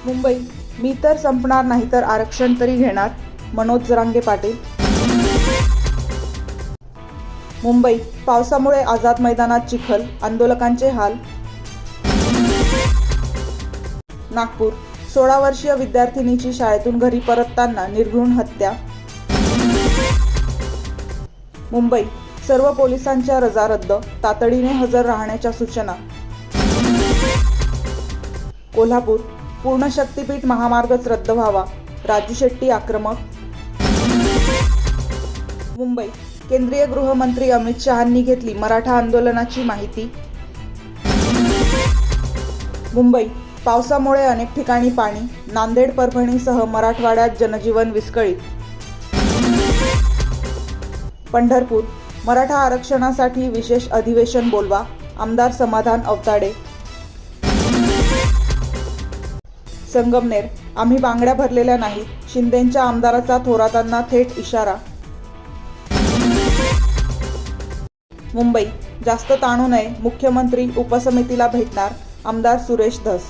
मुंबई, मी तर संपणार नाही तर आरक्षण तरी घेणार, मनोज जरांगे पाटील. मुंबई, पावसामुळे आझाद मैदानात चिखल, आंदोलकांचे हाल. नागपूर, 16 वर्षीय विद्यार्थिनीची शाळेतून घरी परतताना निर्घृण हत्या. मुंबई, सर्व पोलिसांच्या रजा रद्द, तातडीने हजर राहण्याच्या सूचना. कोल्हापूर, पूर्ण शक्तीपीठ महामार्गच रद्द व्हावा, राजू शेट्टी आक्रमक. मुंबई, केंद्रीय गृहमंत्री अमित शहांनी घेतली मराठा आंदोलनाची माहिती. मुंबई, पावसामुळे अनेक ठिकाणी पाणी, नांदेड परभणीसह मराठवाड्यात जनजीवन विस्कळीत. पंढरपूर, मराठा आरक्षणासाठी विशेष अधिवेशन बोलवा, आमदार समाधान अवताडे. संगमनेर, आम्ही बांगड्या भरलेल्या नाहीत, शिंदेंच्या आमदाराचा थोरातांना थेट इशारा. मुंबई, जास्त ताणू नये, मुख्यमंत्री उपसमितीला भेटणार, आमदार सुरेश धस.